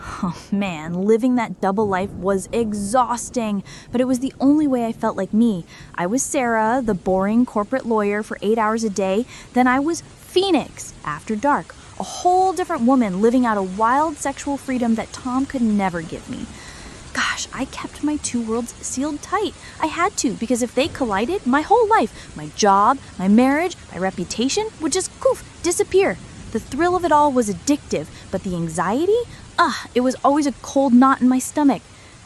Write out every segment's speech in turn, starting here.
Oh man, living that double life was exhausting, but it was the only way I felt like me. I was Sarah, the boring corporate lawyer for 8 hours a day, then I was Phoenix, after dark, a whole different woman living out a wild sexual freedom that Tom could never give me. Gosh, I kept my two worlds sealed tight. I had to, because if they collided, my whole life, my job, my marriage, my reputation would just disappear. The thrill of it all was addictive, but the anxiety? It was always a cold knot in my stomach.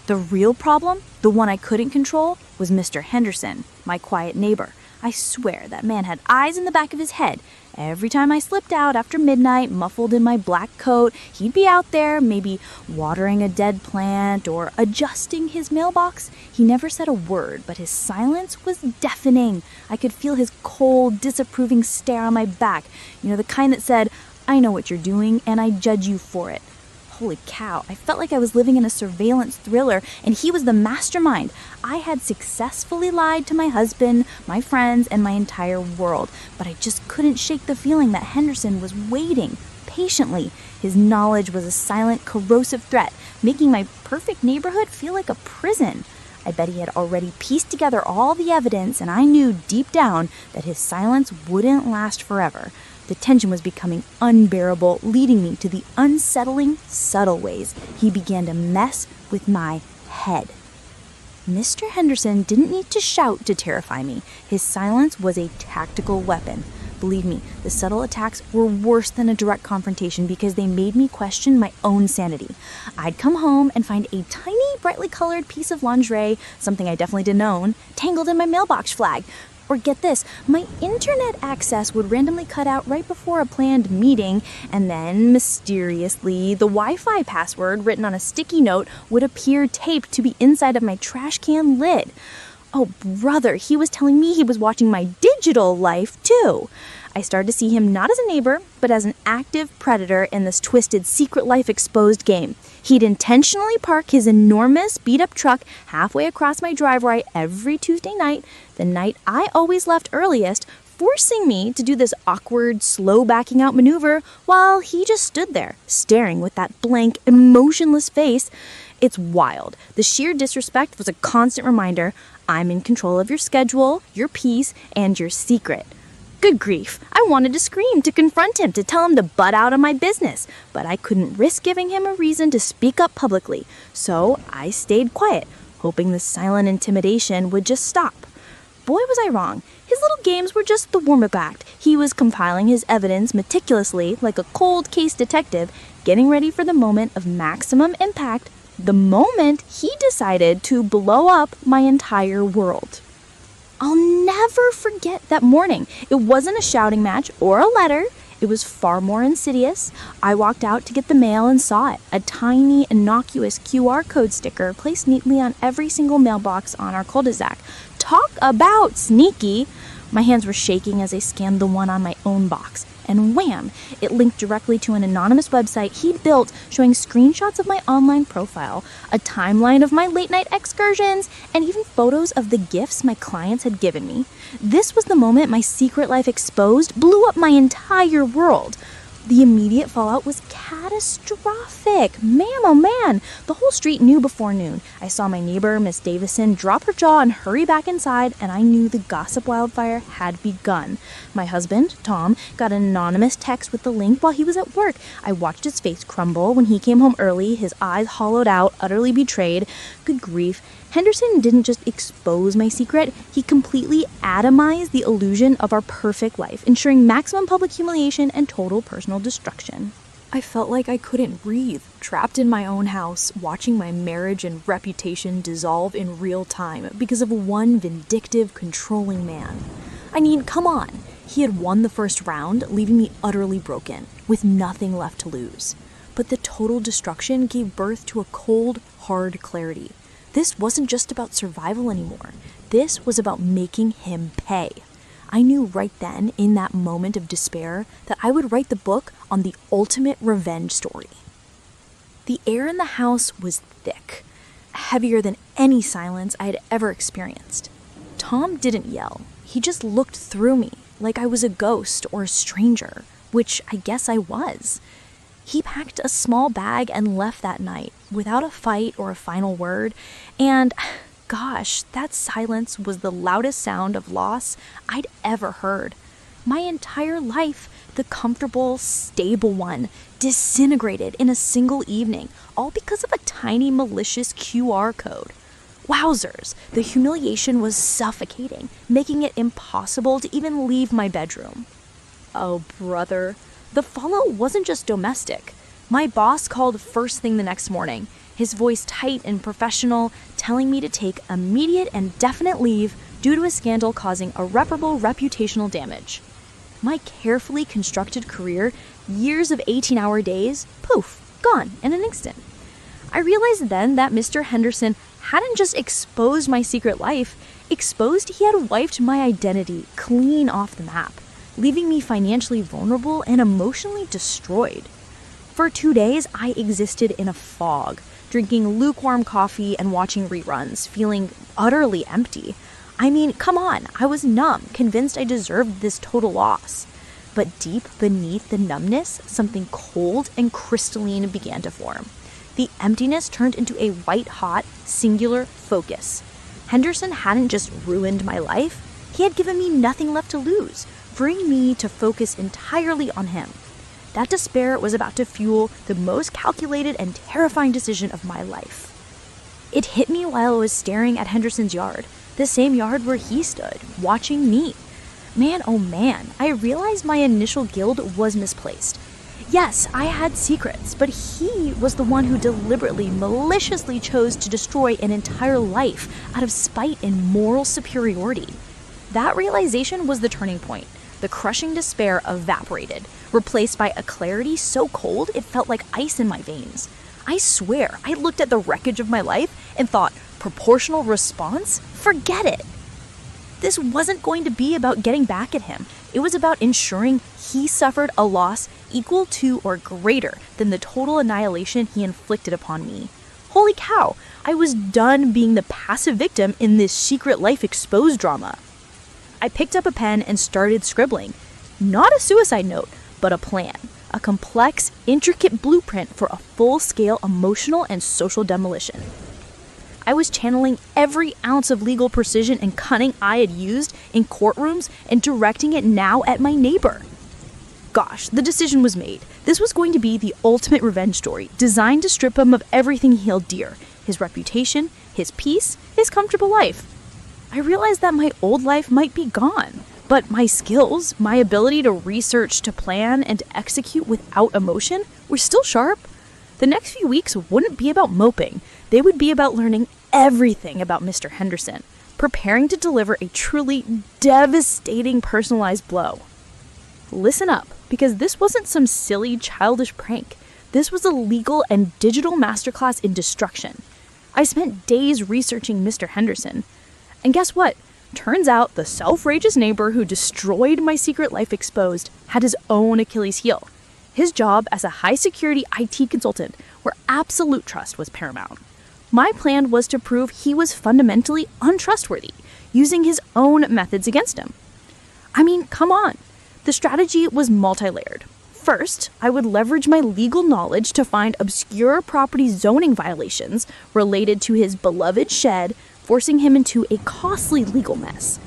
The real problem, the one I couldn't control, was Mr. Henderson, my quiet neighbor. I swear that man had eyes in the back of his head. Every time I slipped out after midnight, muffled in my black coat, he'd be out there, maybe watering a dead plant or adjusting his mailbox. He never said a word, but his silence was deafening. I could feel his cold, disapproving stare on my back. You know, the kind that said, "I know what you're doing, and I judge you for it." Holy cow, I felt like I was living in a surveillance thriller, and he was the mastermind. I had successfully lied to my husband, my friends, and my entire world, but I just couldn't shake the feeling that Henderson was waiting patiently. His knowledge was a silent, corrosive threat, making my perfect neighborhood feel like a prison. I bet he had already pieced together all the evidence, and I knew deep down that his silence wouldn't last forever. The tension was becoming unbearable, leading me to the unsettling, subtle ways he began to mess with my head. Mr. Henderson didn't need to shout to terrify me. His silence was a tactical weapon. Believe me, the subtle attacks were worse than a direct confrontation because they made me question my own sanity. I'd come home and find a tiny, brightly colored piece of lingerie, something I definitely didn't own, tangled in my mailbox flag. Or get this, my internet access would randomly cut out right before a planned meeting, and then, mysteriously, the Wi-Fi password written on a sticky note would appear taped to be inside of my trash can lid. Oh, brother, he was telling me he was watching my digital life, too. I started to see him not as a neighbor, but as an active predator in this twisted Secret Life Exposed game. He'd intentionally park his enormous beat-up truck halfway across my driveway every Tuesday night, the night I always left earliest, forcing me to do this awkward, slow backing out maneuver while he just stood there, staring with that blank, emotionless face. It's wild. The sheer disrespect was a constant reminder. I'm in control of your schedule, your peace, and your secret. Good grief, I wanted to scream, to confront him, to tell him to butt out of my business, but I couldn't risk giving him a reason to speak up publicly, so I stayed quiet, hoping the silent intimidation would just stop. Boy, was I wrong. His little games were just the warm-up act. He was compiling his evidence meticulously, like a cold case detective, getting ready for the moment of maximum impact, the moment he decided to blow up my entire world. I'll never forget that morning. It wasn't a shouting match or a letter. It was far more insidious. I walked out to get the mail and saw it. A tiny, innocuous QR code sticker placed neatly on every single mailbox on our cul-de-sac. Talk about sneaky! My hands were shaking as I scanned the one on my own box. And wham! It linked directly to an anonymous website he'd built showing screenshots of my online profile, a timeline of my late-night excursions, and even photos of the gifts my clients had given me. This was the moment my secret life exposed blew up my entire world. The immediate fallout was catastrophic. Man, oh man, the whole street knew before noon. I saw my neighbor, Miss Davison, drop her jaw and hurry back inside, and I knew the gossip wildfire had begun. My husband, Tom, got an anonymous text with the link while he was at work. I watched his face crumble when he came home early, his eyes hollowed out, utterly betrayed. Good grief. Henderson didn't just expose my secret, he completely atomized the illusion of our perfect life, ensuring maximum public humiliation and total personal destruction. I felt like I couldn't breathe, trapped in my own house, watching my marriage and reputation dissolve in real time because of one vindictive, controlling man. I mean, come on. He had won the first round, leaving me utterly broken, with nothing left to lose. But the total destruction gave birth to a cold, hard clarity. This wasn't just about survival anymore. This was about making him pay. I knew right then, in that moment of despair, that I would write the book on the ultimate revenge story. The air in the house was thick, heavier than any silence I had ever experienced. Tom didn't yell. He just looked through me, like I was a ghost or a stranger, which I guess I was. He packed a small bag and left that night without a fight or a final word, and gosh, that silence was the loudest sound of loss I'd ever heard. My entire life, the comfortable, stable one, disintegrated in a single evening, all because of a tiny malicious QR code. Wowzers, the humiliation was suffocating, making it impossible to even leave my bedroom. Oh, brother. The fallout wasn't just domestic. My boss called first thing the next morning, his voice tight and professional, telling me to take immediate and definite leave due to a scandal causing irreparable reputational damage. My carefully constructed career, years of 18-hour days, poof, gone in an instant. I realized then that Mr. Henderson hadn't just exposed my secret life, exposed he had wiped my identity clean off the map, leaving me financially vulnerable and emotionally destroyed. For 2 days, I existed in a fog, drinking lukewarm coffee and watching reruns, feeling utterly empty. I mean, come on, I was numb, convinced I deserved this total loss. But deep beneath the numbness, something cold and crystalline began to form. The emptiness turned into a white-hot, singular focus. Henderson hadn't just ruined my life, he had given me nothing left to lose, freeing me to focus entirely on him. That despair was about to fuel the most calculated and terrifying decision of my life. It hit me while I was staring at Henderson's yard, the same yard where he stood, watching me. Man, oh man, I realized my initial guilt was misplaced. Yes, I had secrets, but he was the one who deliberately, maliciously chose to destroy an entire life out of spite and moral superiority. That realization was the turning point. The crushing despair evaporated, replaced by a clarity so cold it felt like ice in my veins. I swear, I looked at the wreckage of my life and thought, proportional response? Forget it. This wasn't going to be about getting back at him. It was about ensuring he suffered a loss equal to or greater than the total annihilation he inflicted upon me. Holy cow, I was done being the passive victim in this secret life exposed drama. I picked up a pen and started scribbling. Not a suicide note, but a plan. A complex, intricate blueprint for a full-scale emotional and social demolition. I was channeling every ounce of legal precision and cunning I had used in courtrooms and directing it now at my neighbor. Gosh, the decision was made. This was going to be the ultimate revenge story, designed to strip him of everything he held dear, his reputation, his peace, his comfortable life. I realized that my old life might be gone, but my skills, my ability to research, to plan, and to execute without emotion were still sharp. The next few weeks wouldn't be about moping. They would be about learning everything about Mr. Henderson, preparing to deliver a truly devastating personalized blow. Listen up, because this wasn't some silly, childish prank. This was a legal and digital masterclass in destruction. I spent days researching Mr. Henderson. And guess what? Turns out the self-righteous neighbor who destroyed my secret life exposed had his own Achilles heel. His job as a high-security IT consultant, where absolute trust was paramount. My plan was to prove he was fundamentally untrustworthy, using his own methods against him. I mean, come on. The strategy was multi-layered. First, I would leverage my legal knowledge to find obscure property zoning violations related to his beloved shed, forcing him into a costly legal mess.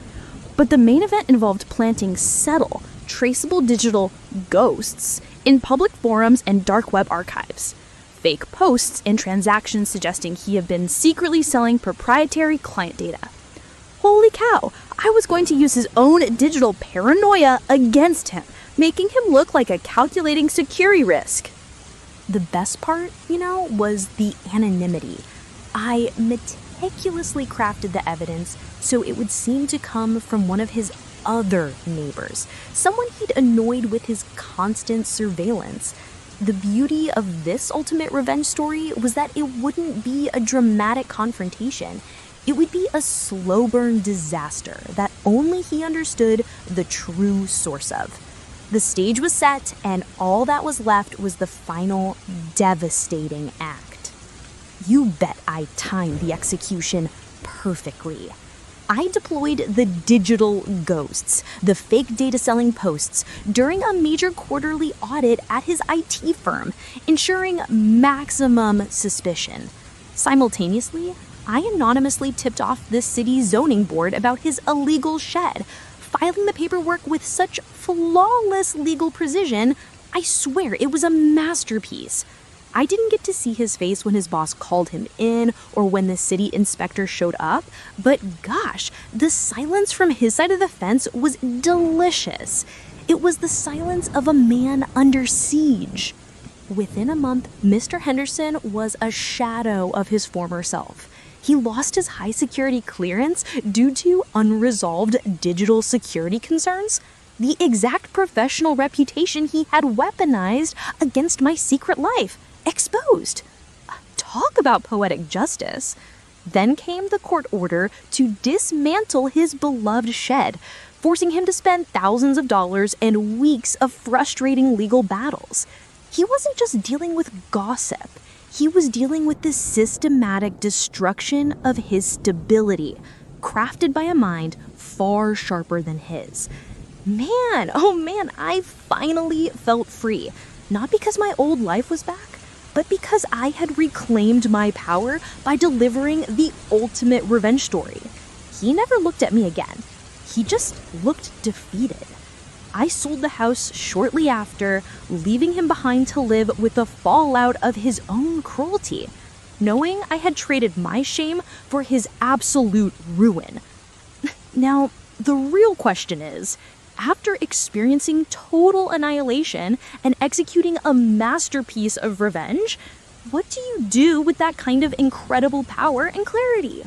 But the main event involved planting subtle, traceable digital ghosts in public forums and dark web archives. Fake posts and transactions suggesting he had been secretly selling proprietary client data. Holy cow, I was going to use his own digital paranoia against him, making him look like a calculating security risk. The best part, was the anonymity. I meticulously crafted the evidence so it would seem to come from one of his other neighbors, someone he'd annoyed with his constant surveillance. The beauty of this ultimate revenge story was that it wouldn't be a dramatic confrontation. It would be a slow burn disaster that only he understood the true source of. The stage was set, and all that was left was the final, devastating act. You bet I timed the execution perfectly. I deployed the digital ghosts, the fake data-selling posts, during a major quarterly audit at his IT firm, ensuring maximum suspicion. Simultaneously, I anonymously tipped off the city zoning board about his illegal shed, filing the paperwork with such flawless legal precision, I swear it was a masterpiece. I didn't get to see his face when his boss called him in or when the city inspector showed up, but gosh, the silence from his side of the fence was delicious. It was the silence of a man under siege. Within a month, Mr. Henderson was a shadow of his former self. He lost his high security clearance due to unresolved digital security concerns, the exact professional reputation he had weaponized against my secret life. Exposed. Talk about poetic justice. Then came the court order to dismantle his beloved shed, forcing him to spend thousands of dollars and weeks of frustrating legal battles. He wasn't just dealing with gossip. He was dealing with the systematic destruction of his stability, crafted by a mind far sharper than his. Man, oh man, I finally felt free. Not because my old life was back, but because I had reclaimed my power by delivering the ultimate revenge story. He never looked at me again. He just looked defeated. I sold the house shortly after, leaving him behind to live with the fallout of his own cruelty, knowing I had traded my shame for his absolute ruin. Now, the real question is, after experiencing total annihilation and executing a masterpiece of revenge, what do you do with that kind of incredible power and clarity?